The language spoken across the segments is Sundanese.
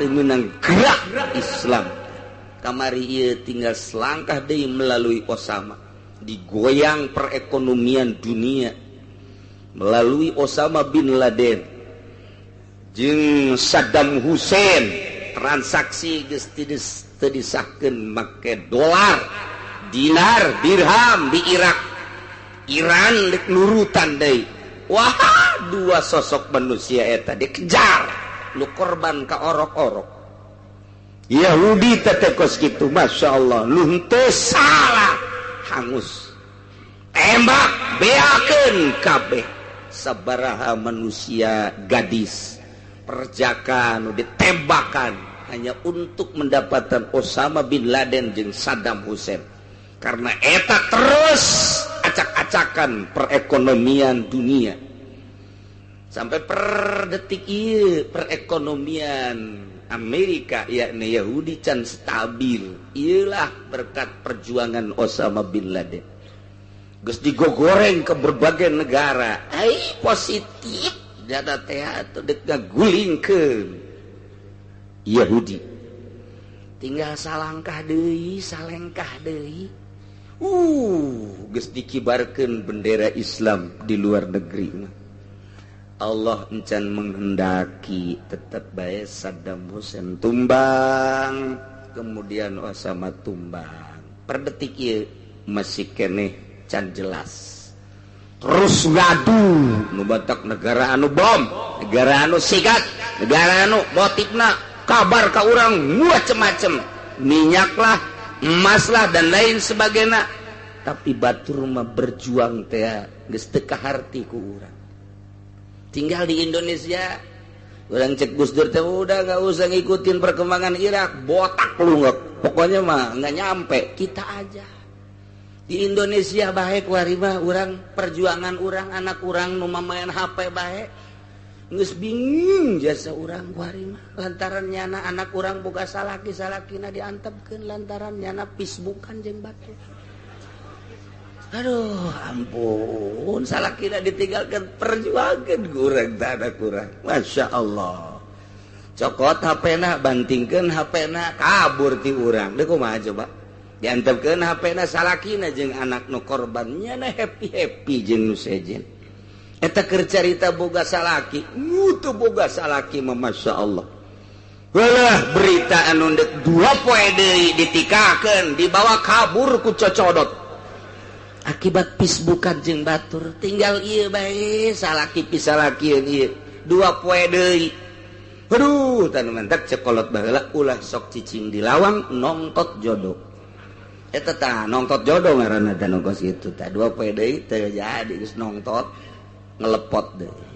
menang gerak Islam kamari ieu tinggal selangkah deui melalui Osama digoyang perekonomian dunia melalui Osama bin Laden jeung Saddam Hussein transaksi geus teu disahkeun make dolar dinar dirham di Irak Iran dek nurutan deui wah dua sosok manusia eta dikejar lu korban ka orok-orok Yahudi tetekos gitu Masya Allah lu teu salah hangus tembak beakeun kabeh sabaraha manusia gadis perjaka nu ditembakan hanya untuk mendapatkan Osama bin Laden jeung Saddam Hussein karena eta terus acak-acakan perekonomian dunia sampai per detik ieu perekonomian Amerika yakni Yahudi can stabil ialah berkat perjuangan Osama bin Laden geus digogoreng ke berbagai negara ai positif data teh atuh dek ngagulingkeun Yahudi tinggal salangkah deui salengkah deui geus dikibarkeun bendera Islam di luar negeri Allah encan menghendaki tetap bae Saddam Hussein tumbang kemudian Osama tumbang per detik ieu masih keneh can jelas terus ngadu nu batak negara anu bom negara anu sigat negara anu motifna kabar ka urang macem-macem minyak lah emas lah dan lain sebagainya tapi batur mah berjuang teh geus teu kaharti ku urang tinggal di Indonesia orang cek Gus Dur teh udah nggak usah ngikutin perkembangan Irak botak lu nggak pokoknya mah nggak nyampe kita aja di Indonesia baik warima orang perjuangan orang anak orang nu main HP baik geus bingung jasa orang warima lantaran nyana anak orang boga salaki-salakina diantepkeun lantaran nyana Facebookan jeung batu aduh ampun salah kira ditinggalkan perjuangan kurang tak ada kurang Masya Allah cokot HP-na bantingkan HP-na kabur ti urang deh kumaha coba diantepkeun HP-na salakina jeung anak nu korbannya na happy jeung nu sejen eta keur carita boga salaki mutu boga salaki mah Masya Allah walah berita anu dek 2 poe deui ditikakeun dibawa kabur ku cocodot akibat Facebookan jeung batur tinggal ieu bae salaki pisalakieun ieu 2 poe deui aduh tanu mantak cekolot baheula ulah sok cicing di lawang nongtot jodoh eta tah nongtot jodoh ngaranna tanu kos kitu tah 2 poe deui teu jadi geus nongtot ngelepot deui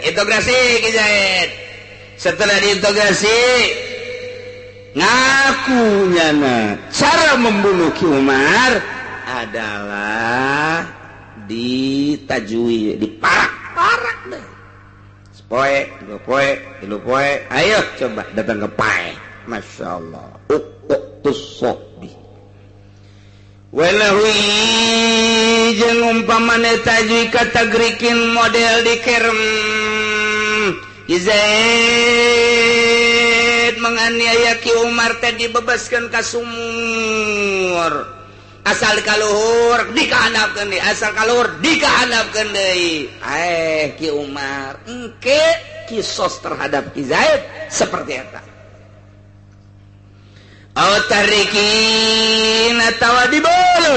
integrasi Ki Zaid setelah diintegrasi ngakunya cara membunuh Ki Umar adalah ditajui diparak-parak deh sepoe 2 poe 3 poe ayo coba datang ke pae Masya Allah sobi walahui jeung umpamana tajui katagrikin model dikerem Zaid menganiaya Ki Umar teh dibebaskeun ka sumur asal kaluhur dikahandapkeun deui asal kaluhur dikahandapkeun deui Ki Umar engke kisos terhadap Ki Zaid seperti eta tarikin atawa dibeul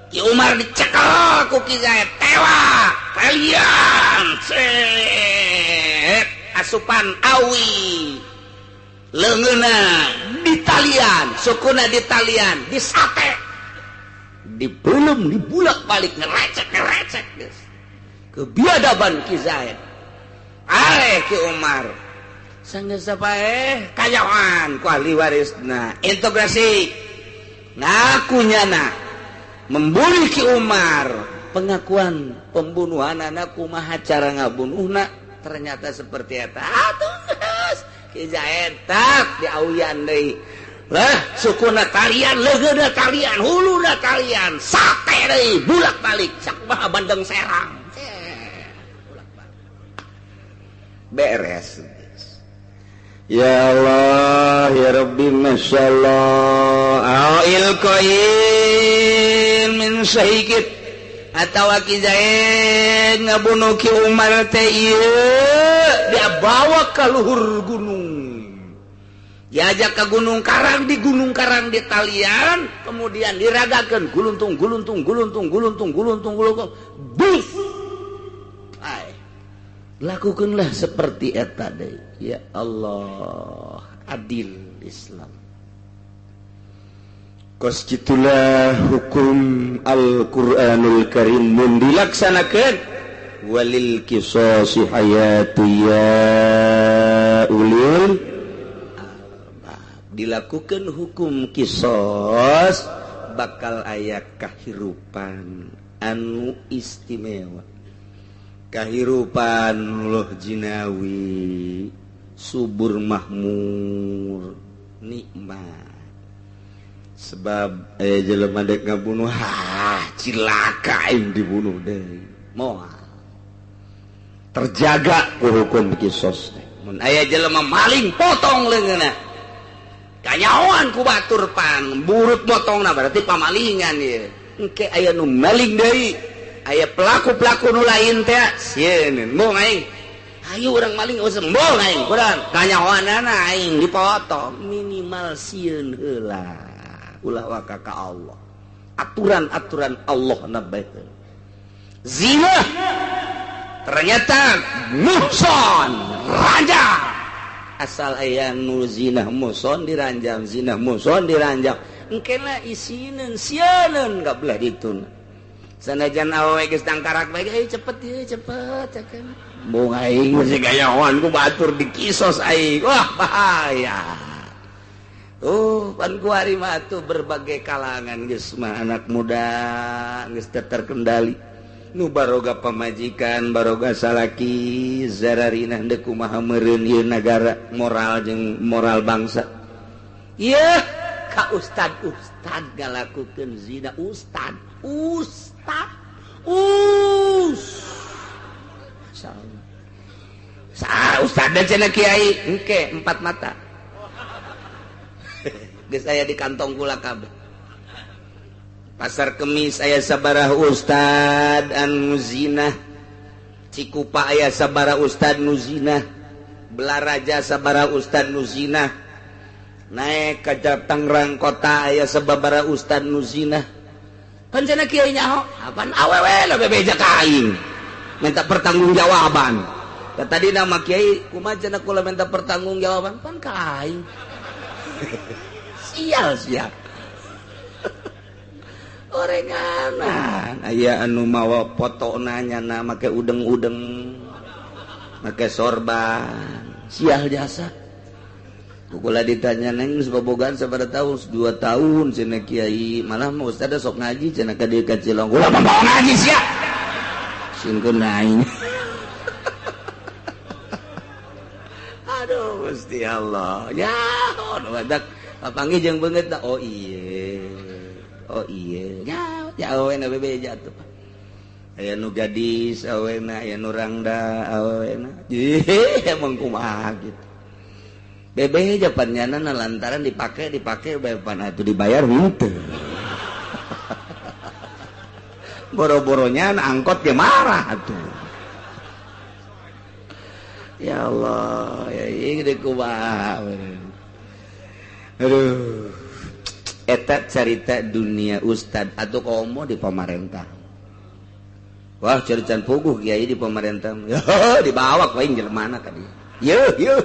Ki Umar dicekel ku Ki Zaid tewa kalian asupan awi leungeuna ditalian sukuna ditalian disate dibelum dibulak-balik ngerecek geus kebiadaban Ki Zaid Ki Umar sanggeus sapae kayawan ku ahli warisna integrasi ngakunyana membunuh Ki Umar pengakuan pembunuhan anak kumaha cara ngabunuhna ternyata seperti eta geus Ki Zaid tak diawian deui lah sukuna talian leungeuna talian huluna talian sate deui bulak-balik sak mah bandeng serang beres. Ya Allah ya Rabbi masyaallah ilkoin min syahikit atawa kizain ngabunuh ki Umar teh ieu dia bawa ka luhur gunung diajak ke Gunung Karang, di Gunung Karang di talian kemudian diragakeun guluntung bus lakukanlah seperti eta deui. Ya Allah, adil Islam. Kos kitulah hukum Al-Qur'anul Karim mun dilaksanakeun walil qisasi hayatu ya ulil albab. Dilakukan hukum qisas bakal aya kahirupan anu istimewa. Kahirupan loh jinawi subur makmur nikmat sebab jelema dek ngabunuh cilaka aing dibunuh deui moal terjaga ku hukum qisas mun aya jelema maling potong leungeunna kanyahoan ku batur pan burut motongna berarti pamalingan ieu engke aya nu maling deui aya pelaku-pelaku nu lain teh sieun moal aing ayo urang maling sembol aing kurang kanyahoanana aing dipotong minimal sieun heula ulah waka ka Allah aturan-aturan Allah nabaikeun zina ternyata muhson ranjang asal aya nu zina muhson diranjang engkena isieun sieun enggak belah ditun sanajan awewe geus tangkarak bae cepet cakeun mung aing masih gayawan ku batur dikisos aing wah bahaya pan kuari mah tuh berbagai kalangan geus mah anak muda geus terkendali nu baroga pamajikan baroga salaki zararina henteu kumaha meureun ieu nagara moral jeung moral bangsa ieu ka ustad ngalakukeun zina ustad ustad dan cenah kiai engke 4 mata geus aya di kantong kula kabeh pasar Kemis aya sabaraha ustad anu zina Cikupa aya sabaraha ustad nu zina Belaraja sabaraha ustad nu zina naik ka Tangerang kota aya sababaraha ustad nu zina pan cenah kiai nyaho apaan awewe lah bebeja ka aing minta pertanggungjawaban tadi nama kiai kumaha cenah kula minta pertanggungjawaban pan ka aing sial orenganan aya anu mawa potona nyana make udeng-udeng make sorban sial jasa kula ditanya neng sabobogan sabaraha tahun 2 tahun cenah kiai malah mah ustad sok ngaji cenah ka dieu ka Cilong kula mah mau ngaji sia singkeun aing aduh Gusti Allah ya wadak panggih jeung beungeut da oh ieu ya awena bebeja tuh aya nu gadis awena aya nu rangda awena emang kumaha gitu bebeja panjana lantaran dipake pan atuh dibayar henteu boro-boronya angkot ge marah atuh ya Allah ya ieu gede kumaha aduh eta carita dunia ustad atau komo di pemerintah wah carican puguh kiai di pemerintah dibawa ke jelmana ka dieu yo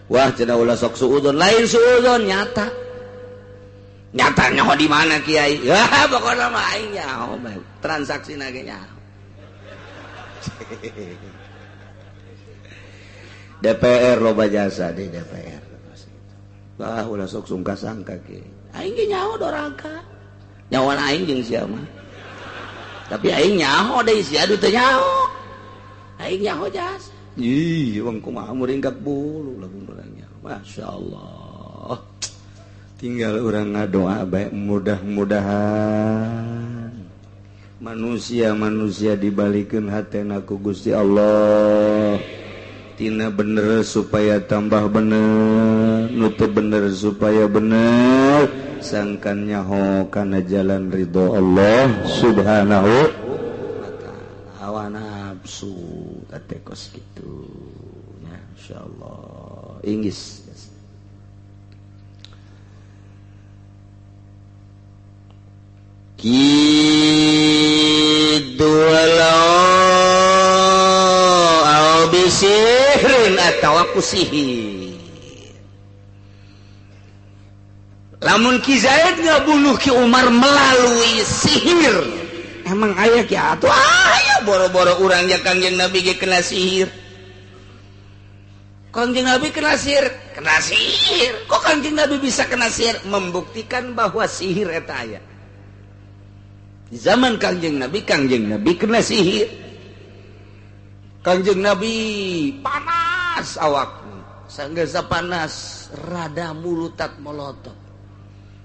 wah cenah ulah sok suudon lain suudon nyata nyaho di mana kiai pokona mah aing nyaho transaksina ge nyaho DPR loba jasa di DPR bah ulah sok sangka ke aing ge nyaho doraka nyawan aing jeung sia mah tapi aing nyaho deui sia adu teu nyaho aing nyaho jasa ih wong kumaha muringkak bulu lamun urang nyaho masyaallah tinggal urang ngadoa bae mudah-mudahan manusia dibalikin hatena ku Gusti Allah tina bener supaya tambah bener, nutup bener supaya bener, sangkan nyaho kana jalan ridho Allah subhanahu wa ta'ala. Hawa nafsu tatekos gitu ya, insyaallah inggis kidu walau bisirin atau aku sihir. Lamun Ki Zaid ngabunuh Ki Umar melalui sihir, emang aya ki atuh aya boro-boro urang ya Kangjeng Nabi ge kena sihir. Kangjeng Nabi kena sihir. Kok Kangjeng Nabi bisa kena sihir? Membuktikan bahwa sihir eta aya. Di zaman Kangjeng Nabi kena sihir. Kangjeng Nabi panas awakna, sanggasa panas rada mulutak molotot.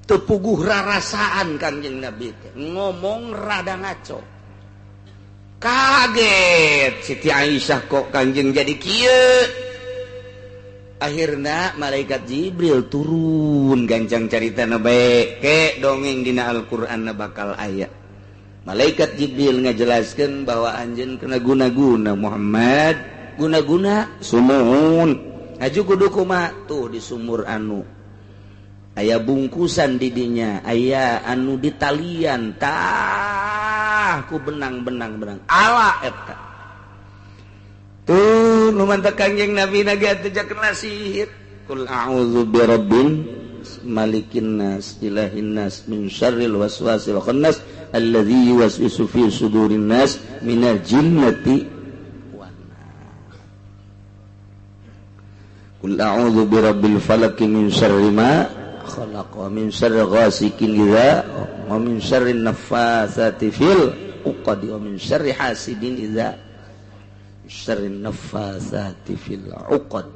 Tepuguh rarasaan Kangjeng Nabi ngomong rada ngaco. Kaget Siti Aisyah kok Kangjeng jadi kieu. Akhirna malaikat Jibril turun gancang caritana bae ke dongeng dina Al-Qur'an bakal aya. Malaikat Jibril ngajelaskeun bahwa anjeun kena guna-guna Muhammad, guna-guna sumuhun. Aju kudu kumaha tuh di sumur anu aya bungkusan di dinya, aya anu ditalian tah ku benang-benang ala eta. Tuh nu mantep Kangjeng Nabi naga teh kena sihir. Qul a'udzu birabbin malikin nas ilahin nas min syarril waswasil khannas alladzi yuwaswisu fi sudurin nas minal jinnati wan nas. Qul a'udzu birabbil falaq min syarri ma khalaq wa min syarri ghasikin idza wa min syarri naffatsati fil 'uqad wa min syarri hasidin idza syarri naffatsati fil 'uqad.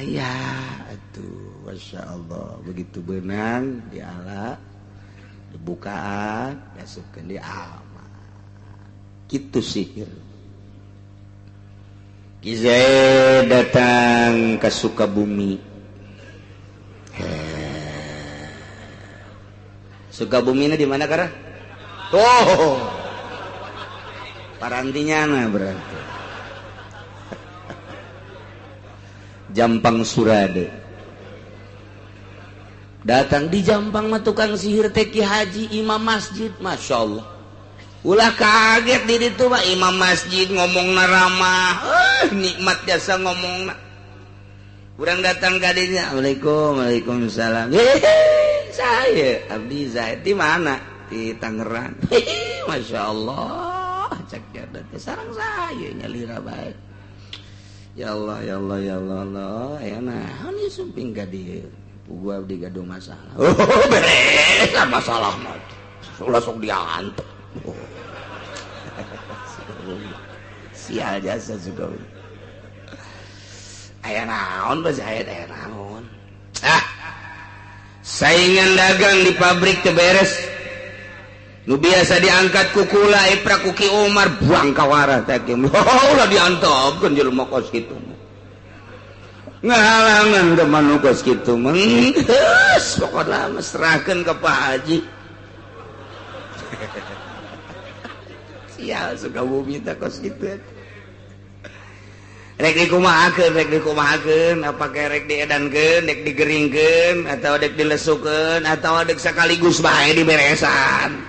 Ayah atuh masyaallah begitu benang diala dibukaan masukkan di amal gitu sihir. Ki Zaid datang ke Sukabumi. Sukabumi ini di mana kara? Oh, parantinya nah berarti Jampang Surade. Datang di Jampang mah tukang sihir teh Ki Haji imam masjid, masya Allah. Ulah kaget di ditu mah imam masjid ngomongna ramah, nikmat jasa ngomongna. Urang datang ka dinya, Waalaikumsalam. Saya Abdi Zaid di mana? Di Tangerang. Masya Allah, cak jadat sareng saya nyalira bae. Ya Allah, ya Allah, ya Allah, Allah, ya nah, ini sumping ka dieu. Gua abdi gaduh masalah. Oh, beres masalah mah. Langsung diantuk. Oh. Sial jasa juga. Aya naon basa aya naon. Saingan dagang di pabrik teu beres. Nu biasa diangkat ku kula ipra ku Ki Umar buang kawara teh. Ulah diantepkeun jelema kos kitu. Ngahalangan ke manukos kitu mah. Geus pokona mesrahkeun ka Pak Haji. Sial Sukabumi teh kos kitu. Rek dikumahakeun, apake rek diedankeun, rek digeringkeun, atau rek dilesukeun, atau rek sakaligus bae diberesan.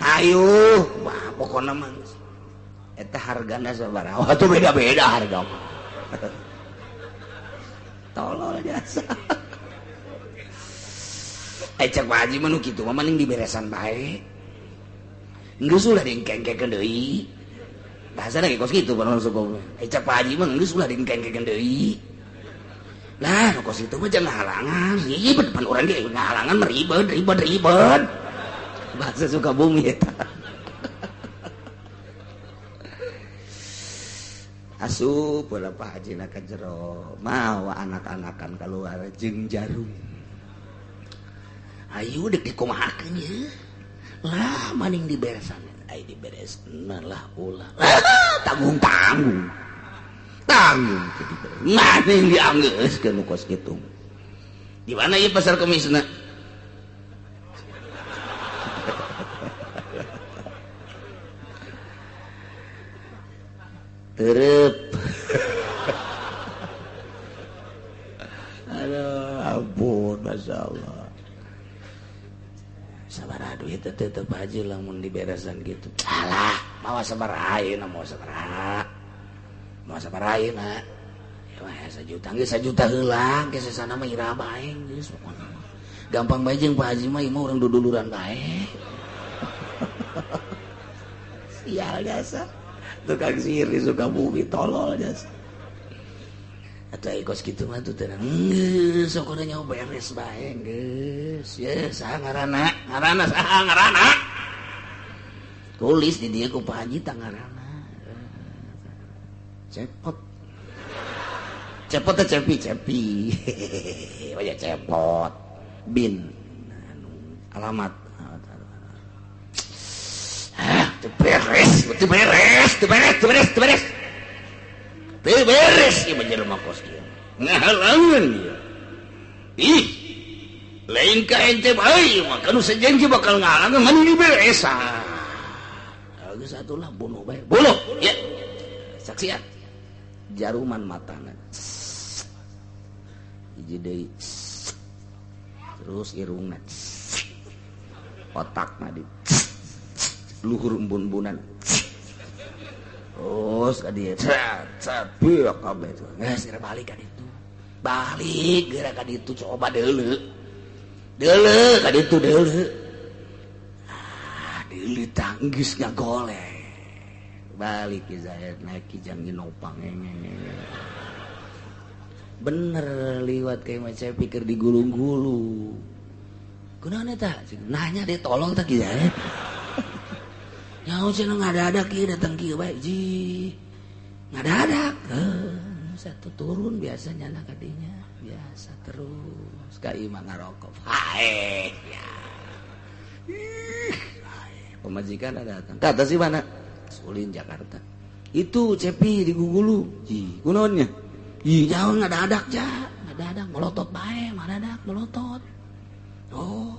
Hayu, wah pokona mah eta hargana sabaraha? Wah tuh beda-beda harga mah. Tolol jasa. Cek Pak Haji mah nu kitu mah mending diberesan bae. Geus ulah dingkengkeun deui. Bahasa lagi kos gitu baru masuk gue. Cek Pak Haji mah geus ulah dingkengkeun deui. Lah nu kos itu mah jangan halangan. Ribet depan urang ge ngahalangan mah ribet. Bahasa Sukabumi eta. Asup bola Pak Haji na ka jero. Mawa anak-anakan keluar jeung jarum. Ayo dek dikumahakeun ye. lah maning diberesan ai diberesna lah ulah tanggung maning dianggeuskeun nu kos kitu di mana ieu pasar kemisna terep aduh ampun masya Allah sabaraha duit teh tetep aja lamun diberesan gitu alah mawa sabaraha ayeuna mau sabaraha ayeuna ya mah 1 juta heulang ke sesana mah ira bae geus pokona gampang bae jeung Pak Haji mah ieu urang duduluran bae sial jasa tukang sihir di Sukabumi tolol jasa atau ikos gitu mah tuh tenang geus sok udah nyawa beres bae geus ya saha ngaranna tulis di dieu ku Pak Haji tah ngaranna cepot teh cepi wajah cepot bin alamat beres ieu menjadi rumah kos kieu ngahalangan ieu ih lain ka ente bae mah kanu sajanji bakal ngahalangan mani diberesan geus atuh lah bunuh bae bunuh ya saksian jaruman matana hiji deui terus irungna otakna di luhur embun-embunan terus ka dieu biok kabeh tuh geus geura balik ka ditu balik geura ka ditu coba deuleu ka ditu deuleu deuleu tanggis ngagoleh balik ke Zahid naik kijang ginopang bener liwat kayak macam pikir digulung-gulung kunaon eta nanya deh tolong tak Zahid nyaho cenah ngadadak ieu datang kieu bae ji ngadadak satu turun biasanya anak kadinya biasa terus ka ieu mah ngarokok hae ya pemajikan ada datang kata si mana ulin Jakarta itu cepi di Gugulu ji kunaonnya ji nyaho ngadadak ngadadak melotot bae ngadadak melotot oh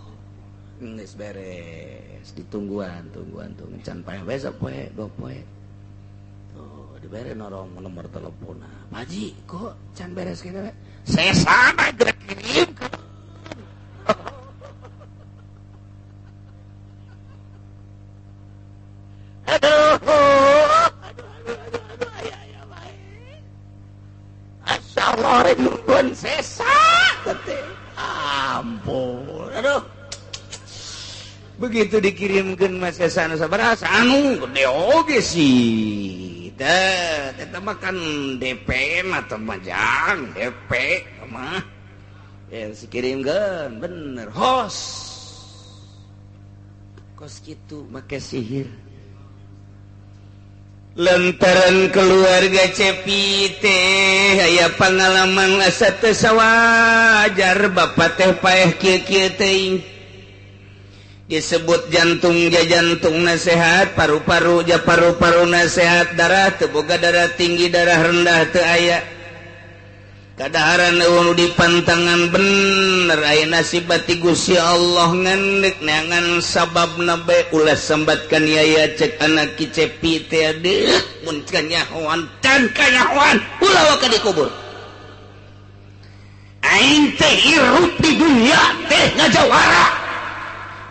geus beres ditungguan tuh can paeh bae sapoe 2 poe tuh dibere nomor teleponna Pak Haji kok can beres kitu we saya sama gerak kirim aduh aya bae asyaallah nungguan sesa teh ampun aduh begitu dikirimkeun mas ke sana sabaraha anu gede oge sih teh mah kan DP mah teh majang DP mah ya dikirimkeun bener hos kos kitu make sihir lantaran keluarga Cepi teh aya pangalaman asa teu sawajar bapak teh paeh kieu-kieu teuing disebut jantung nasehat paru-paru nasehat darah teu boga darah tinggi darah rendah teu aya kadaharan nu dipantangan bener aya nasib bati Gusti Allah ngandek neangan sababna bae ulah sambatkan yaya cek anak ki Cepi teh aduh mun kanyahoan dan kanyahoan ulah wa ka dikubur aing teh hirup di dunia teh ngajawara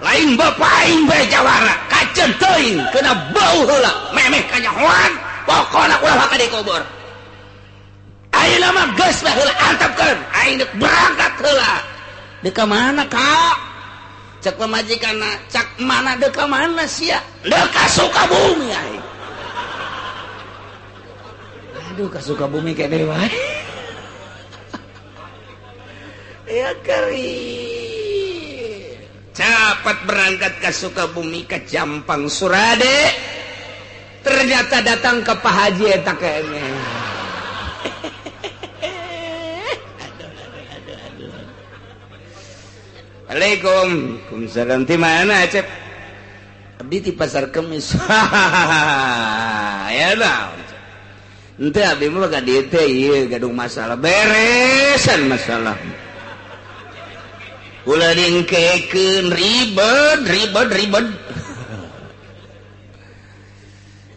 lain bapak aing bae jawara kaceun teuing kena bau heula memeh kanyahoan pokona ulah ka dikubur ayeuna mah geus bae heula antepkeun aing deuk berangkat heula deuk ka mana Kak cek pamajikanna cak mana deuk ka mana sia deuk ka Sukabumi aing aduh ka Sukabumi kene wae ya kari cepat berangkat ke Sukabumi ke Jampang Surade ternyata datang ke Pak Haji eta kene aduh Waalaikumsalam di mana Cep abdi di pasar Kemis. Ya dah. Ente abdi mah ka dieu teh ieu gadung masalah beresan masalah. Ulah dingkekeun ribet.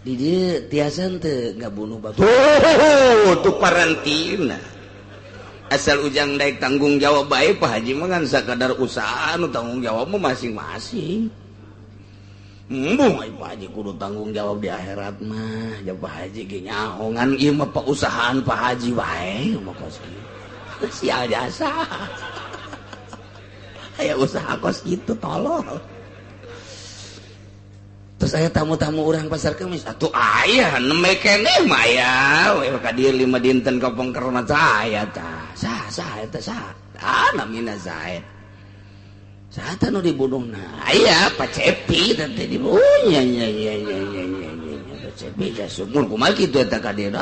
Di dieu tiasa teu ngabunuh batu. Tuh parantina. Asal ujang daek tanggung jawab bae Pak Haji mah kan sakadar usaha nu tanggung jawab mah masing-masing. Embung ai Pak Haji kudu tanggung jawab di akhirat mah. Ya Pak Haji ge nyaongan ieu mah pausahaan Pak Haji wae mah kos kieu. Sial jasa. Aya usaha kos kitu tolol. Terus aya tamu-tamu urang pasar Kemis. Atuh aya neme keneh mah aya we ka dieu 5 dinten kapengker mah saya tah. Sah eta sah. Namina Zaid. Sata nu dibunuhna aya Pak Cepi teh dibunuh. Nya Pak Cepi ja sumur kumaha kitu eta ka dieu.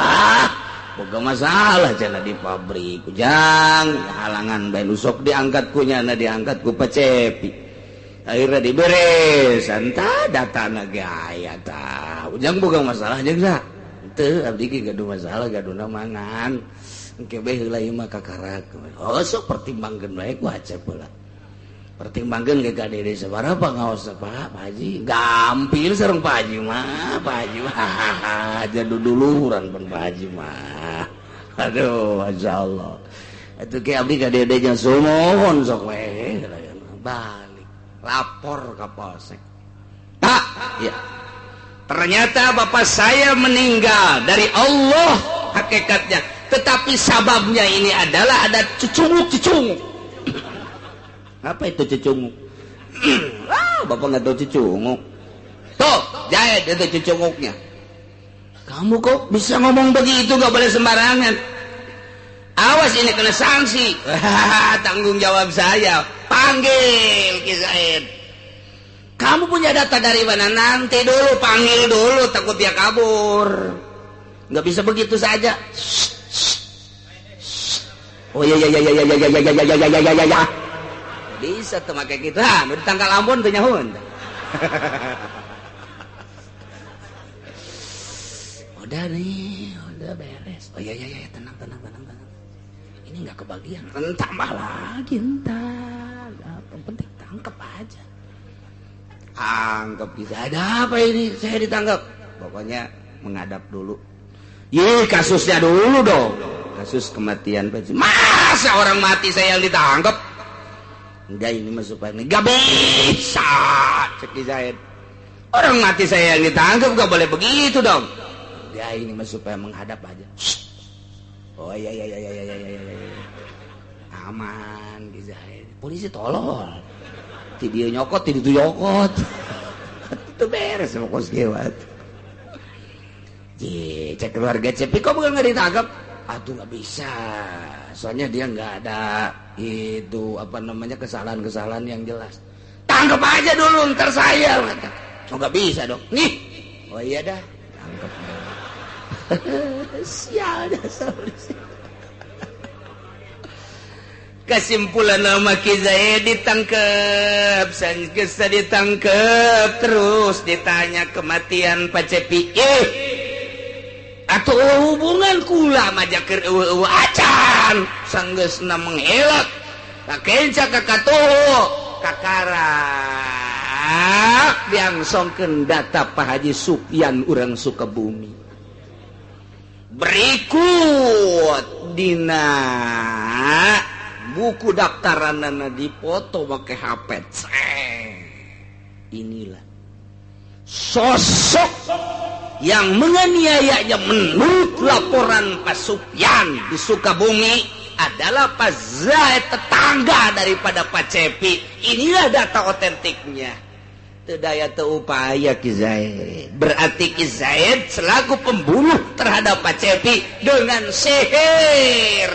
Boga masalah cenah di pabrik. Ujang halangan bae sok diangkat ku nyana diangkat ku Pak Cepi. Akhirnya diberes anta datana ge aya tah. Ujang boga masalah jeung sa. Teu abdi ge gaduh masalah gaduna mangan. Engke bae heula ieu mah kakarak. Oh sok pertimbangkeun bae ku Acep heula. Pertimbangkeun ge ka dede sabaraha ngaos Pak Haji. Gampil sareng Pak Haji mah. Pak Haji mah jadi duluran pun Pak Haji mah. Aduh masyaallah. Atuh ge abdi ka dede nya sumohon sok we. Balik lapor ka Polsek. Pak, ya. Ternyata bapak saya meninggal dari Allah hakikatnya. Tetapi sababnya ini adalah ada cucunguk. Apa itu cucunguk? Bapak nggak tahu cucunguk. Tuh, Zaid itu cucunguknya. Kamu kok bisa ngomong begitu? Gak boleh sembarangan. Awas ini kena sanksi. Tanggung jawab saya. Panggil Ki Zaid. Kamu punya data dari mana? Nanti dulu, panggil dulu. Takut dia kabur. Gak bisa begitu saja. Oh ya. Bisa tuh make gitu. Udah ditangkal Ambon tuh nyahun. Udah nih, udah beres. Oh iya, tenang. Ini nggak kebagian. Tambah lagi entar. Yang penting tangkap aja. Tangkap bisa. Ada apa ini? Saya ditangkap. Pokoknya menghadap dulu. Kasusnya dulu dong. Kasus kematian Pak. Masa orang mati saya yang ditangkap? Enggak, ini mah supaya enggak bisa. Cek di Zaid. Orang mati saya yang ditangkap, enggak boleh begitu dong. Enggak, ini mah supaya menghadap aja. Oh iya. Aman di Zaid. Polisi tolol. Ti dia nyokot, ti itu nyokot. Itu beres sama kos gewat. Cek keluarga Cepi kok bukan nggak ditangkap? Aduh nggak bisa. Soalnya dia nggak ada itu kesalahan yang jelas. Tangkap aja dulu ntar saya kata. Oh nggak bisa dong. Nih. Oh iya dah. Tangkap. Sial dasar. Kesimpulan nama Ki Zaid ditangkap. Sangkesa ditangkap. Terus ditanya kematian Pak Cepi. Atau hubungan kula majakir acan sanggeusna menghelak kakenca kakatuh kakarak diangsongkeun data Pak Haji Sufyan urang Sukabumi. Berikut dina buku daftaranana dipoto make HP. Inilah sosok yang menganiayanya menurut laporan Pak Sufyan di Sukabumi adalah Pak Zaid, tetangga daripada Pak Cepi. Inilah data otentiknya. Teu daya teu upaya Ki Zaid. Berarti Ki Zaid selaku pembunuh terhadap Pak Cepi dengan sihir.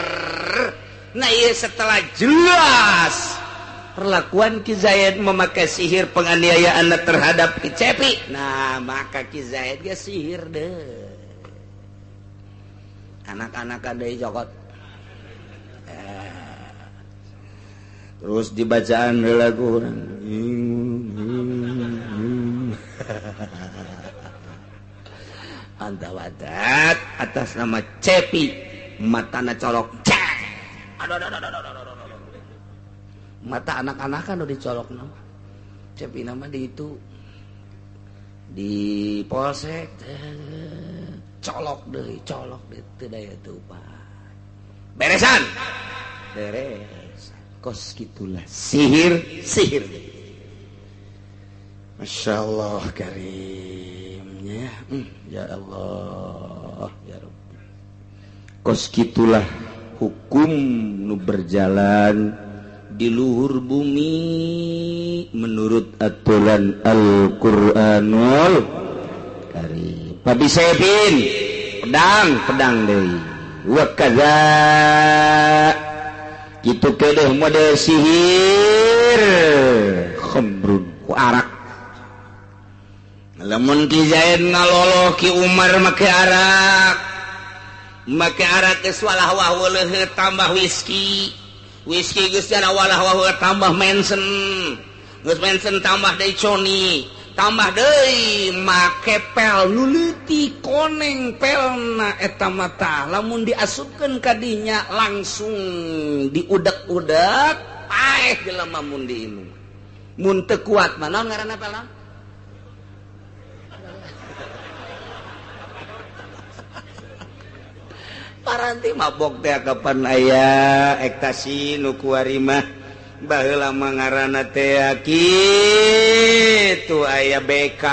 Nah iya setelah jelas perlakuan Ki Zaid memakai sihir penganiayaan terhadap Ki Cepi. Nah, maka Ki Zaid ge sihir deh. Anak-anak ada jokot. Terus dibacaan lagu orang. anta wadat atas nama Cepi matana colok mata anak-anakan udah dicolok nama Cepi nama di itu di polsek colok deh teu daya tuh Pak beresan beres kos gitulah sihir Masya Allah karimnya ya Allah ya Rabbi kos gitulah hukum nu berjalan di luhur bumi menurut aturan Al-Qur'anul Karim Papi Sepin pedang deui wa kadza kitu kedeh model sihir khamrun ku arak lamun Ki Zaid ngaloloh Ki Umar make arak geus walah-wah leuheut tambah whisky geus jana walah-wah tambah mensen geus mensen tambah deui coni tambah deui make pel nu leutik koneng pelna eta mata lamun diasupkeun ka dinya langsung diudak-udak paeh jelema mun diinum mun teu kuat mah naon ngaranna pel naon paranti mabok teh kapan aya ekstasi nu kuari mah baheula mah ngaranna teh kitu aya BK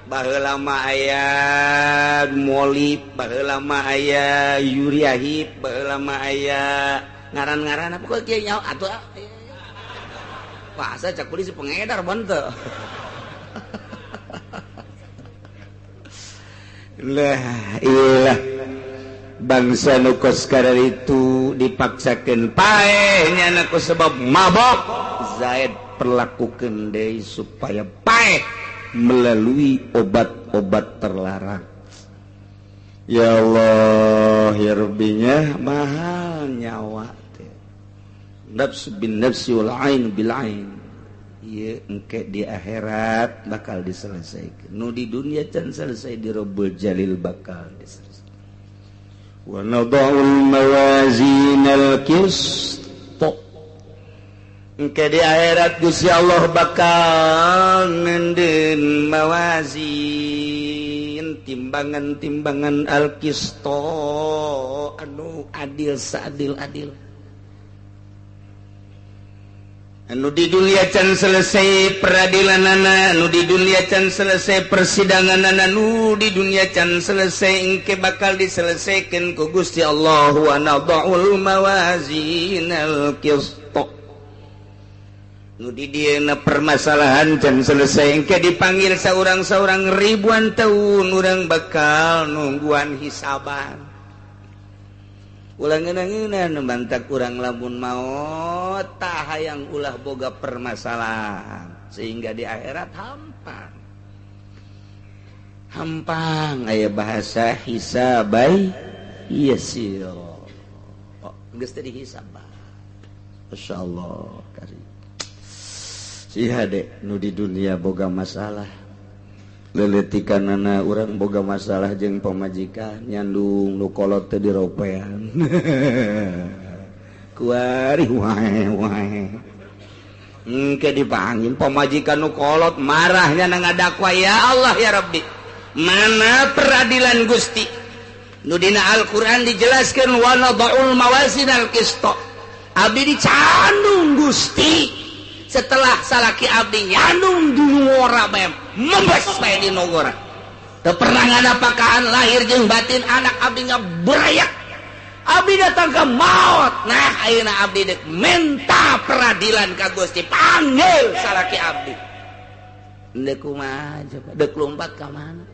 baheula mah aya molib baheula mah aya yuriahib baheula mah aya ngaran-ngaran apa kok kieu nyaho atuh bahasa cak polisi pengedar benteu lah ilah bangsa nu kos kadar itu dipaksakeun paeh nyana ku sebab mabok Zaid perlakukeun deui supaya paeh melalui obat-obat terlarang ya Allah ya Rabbinya mahal nyawa teh nafs bin nafsi wal ain bil ain ieu engke di akhirat bakal diselesaikeun nu di dunia can selesai di Rabbul Jalil bakal diselesaikan wa nada'ul mawazinal qist engke di akhirat Gusti Allah bakal ngendeun mawazin timbangan-timbangan al-qisto anu adil seadil-adil anu di dunia can selesai peradilanana anu di dunia can selesai persidanganana anu di dunia can selesai engke bakal diselesaikeun ku Gusti Allah wa nada'ul mawazinal qist nu di dieuna permasalahan can selesai engke dipanggil saurang-saurang ribuan tahun urang bakal nungguan hisaban ulah ngeunah-ngeunah mantak urang lamun maot tah hayang ulah boga permasalahan sehingga di akhirat hampang aya bahasa hisabai yasir geus teh dihisab masyaallah karim siha dek nu di dunia boga masalah leletikanana urang boga masalah jeung pamajikan nyandung nu kolot teh diropean kuari wae engke dipanggil pamajikan nu kolot marahnya na ngadakwa ya Allah ya Rabbi mana peradilan Gusti nu dina Al-Qur'an dijelaskeun wa nada'ul mawazinal qist abdi dicandung Gusti setelah salaki abdi nyandung di ngora bae membes bae di nogora teu pernah ngadapakaan lahir jeung batin anak abdi ngaberayak abdi datang ke maut nah ayeuna abdi deuk minta peradilan ka Gusti panggil salaki abdi deuk kumaha coba deuk lompat ka mana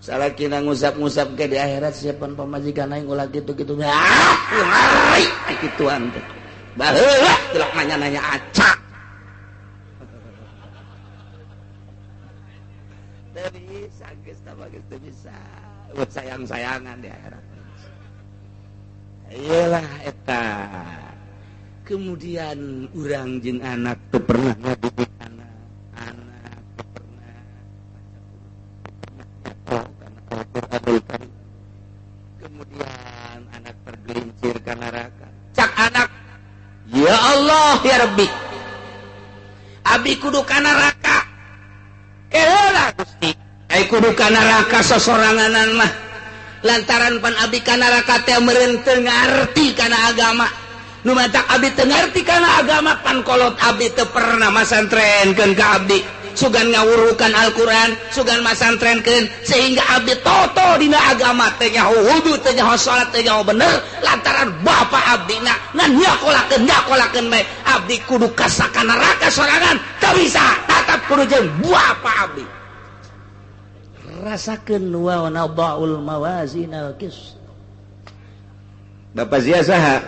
salakina ngusap-ngusap ke di akhirat siapan pamajikan aing ulah kitu-kitu kumaha kituan teh baheula telak nanya-nanya acak teu bisa geus teu bisa sayang-sayangan di akhirat iyalah eta kemudian urang jeung anak teu pernah ngadidik anak teu pernah kemudian anak tergelincir ke neraka. Cak anak, ya Allah ya Rabbi, abi kudu ka neraka. Keheula Gusti, ai kudu ka neraka sosoranganan mah. Lantaran pan abi ka neraka teh meureun teu ngarti kana agama. Nu matak abi teu ngarti kana agama pan kolot abi teu pernah masantrenkeun ka abdi. Sugan ngawurukan Al-Quran, sugan masantrenkeun sehingga abdi toto dina agama teh nyaho wudu, teh nyaho salat, teh nyaho bener lantaran bapa abdina ngan nyakolakeun bae abdi kudu kasaka neraka sorangan teu bisa tatap kudu jeung bapa abdi. Rasakeun wa nadaul mawazinal qist. Bapak Zia saha?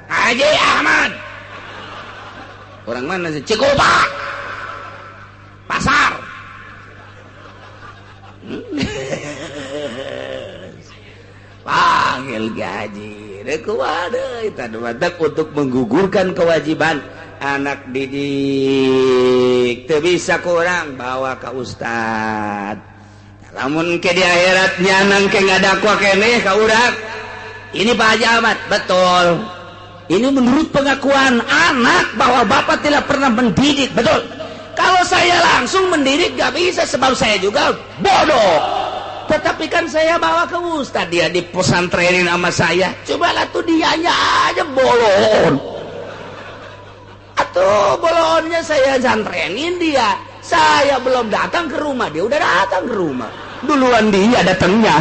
Haji Ahmad. Orang mana sih? Cikupa. Pasar. Panggil gaji. Dekuade itu matak untuk menggugurkan kewajiban anak didik. Teu bisa kurang bawa ke ustad. Lamun ke di akhirat nyanang ke ngadakwa keneh ka urang. Ini Pak Haji Ahmad, betul. Ini menurut pengakuan anak bahwa bapak tidak pernah mendidik, betul. Kalau saya langsung mendidik gak bisa sebab saya juga bodoh. Tetapi kan saya bawa ke ustad, dia di pesantrenin sama saya. Cobalah tuh dianya aja bolon. Atau bolonnya saya santrenin dia. Saya belum datang ke rumah, dia udah datang ke rumah. Duluan dia datangnya.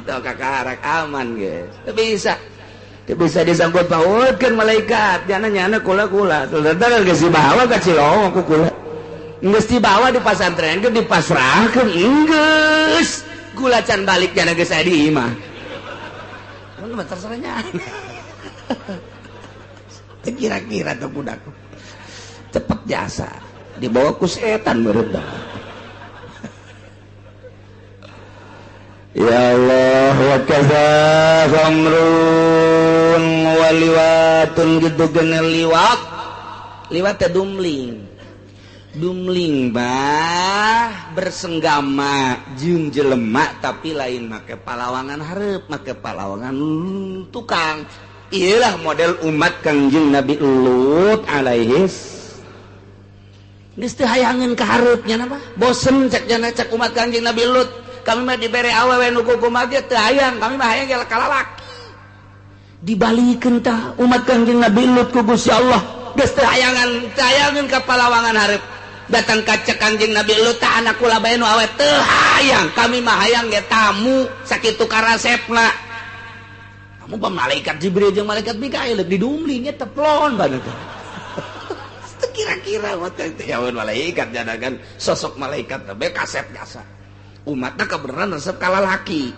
Itu kakak aman guys. Tidak bisa disangkut pautkan malaikat. Jangan kula-kula. Terus geus dibawa ka Cilong aku kula. Geus dibawa di pasantren ke dipasrahkeun geus. Kula can balik jangan geus aya di imah. Mun terserahnya. Kira-kira tuh budak. Cepet jasa. Dibawa ku setan merendah. Ya Allah wa kaza khamrun waliwatun gitu genel liwat. Liwat teh dumling. Dumling bah bersenggama jeung jelema tapi lain make palawangan hareup, make palawangan tukang. Iyalah model umat Kangjeng Nabi Lut alaihis. Geus teu hayangeun ka hareupnya na mah. Bosen cek umat Kangjeng Nabi Lut. Kami mah dibere awewe nu kumaha ge teu hayang, kami mah hayang ge kalalaki. Dibalikeun tah umat Kangjeng Nabi Lut ku Gusti Allah, geus teu hayangan ka palawangan hareup. Datang ka cek Kangjeng Nabi Lut tah anak kula bae nu awe teu hayang, kami mah hayang ge tamu sakitu karasepna. Kamu malaikat Jibril jeung malaikat Mikail di dumlingnya teplon banget. Kira-kira waktu itu ya malaikat jadakan sosok malaikat teh kasep jasa. Umatnya kebenaran resep kalalaki.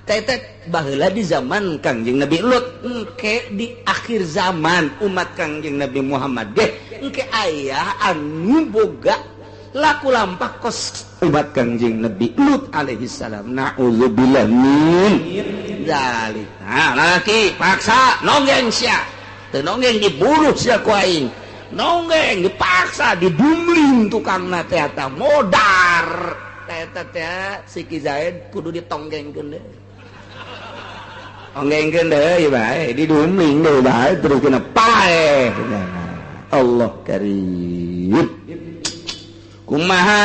Tete baheula di zaman Kangjeng Nabi Lut, engke di akhir zaman umat Kangjeng Nabi Muhammad ge engke aya anu boga laku lampah kos umat Kangjeng Nabi Lut alaihi salam. Nauzubillah min dzalik. Nah, lalaki paksa nonggeng sia. Teu nonggeng dibunuh sia ku aing. Nonggeng dipaksa didumling tukangna teh eta modar. Eta teh si Ki Zaid kudu ditonggengkeun deui. Tonggengkeun deui bae, didumling deui bae terus kena pae. Allah karim. Kumaha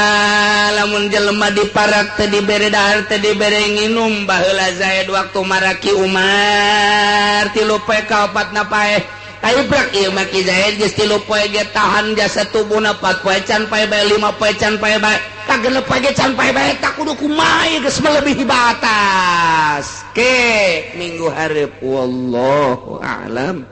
lamun jelema diparak teh dibere dahar teh dibere nginum baheula Zaid waktu maraki Umar 3 poe ka 4 pae. Kaibrak ieu mah Ki Zaid geus 3 poe ge tahan jasa tubuhna 4 poe can pae bae 5 poe can pae bae. Kagenep pagi can pae bae tak kudu kumaha geus melebihi batas. Ke minggu hareup wallahu a'lam.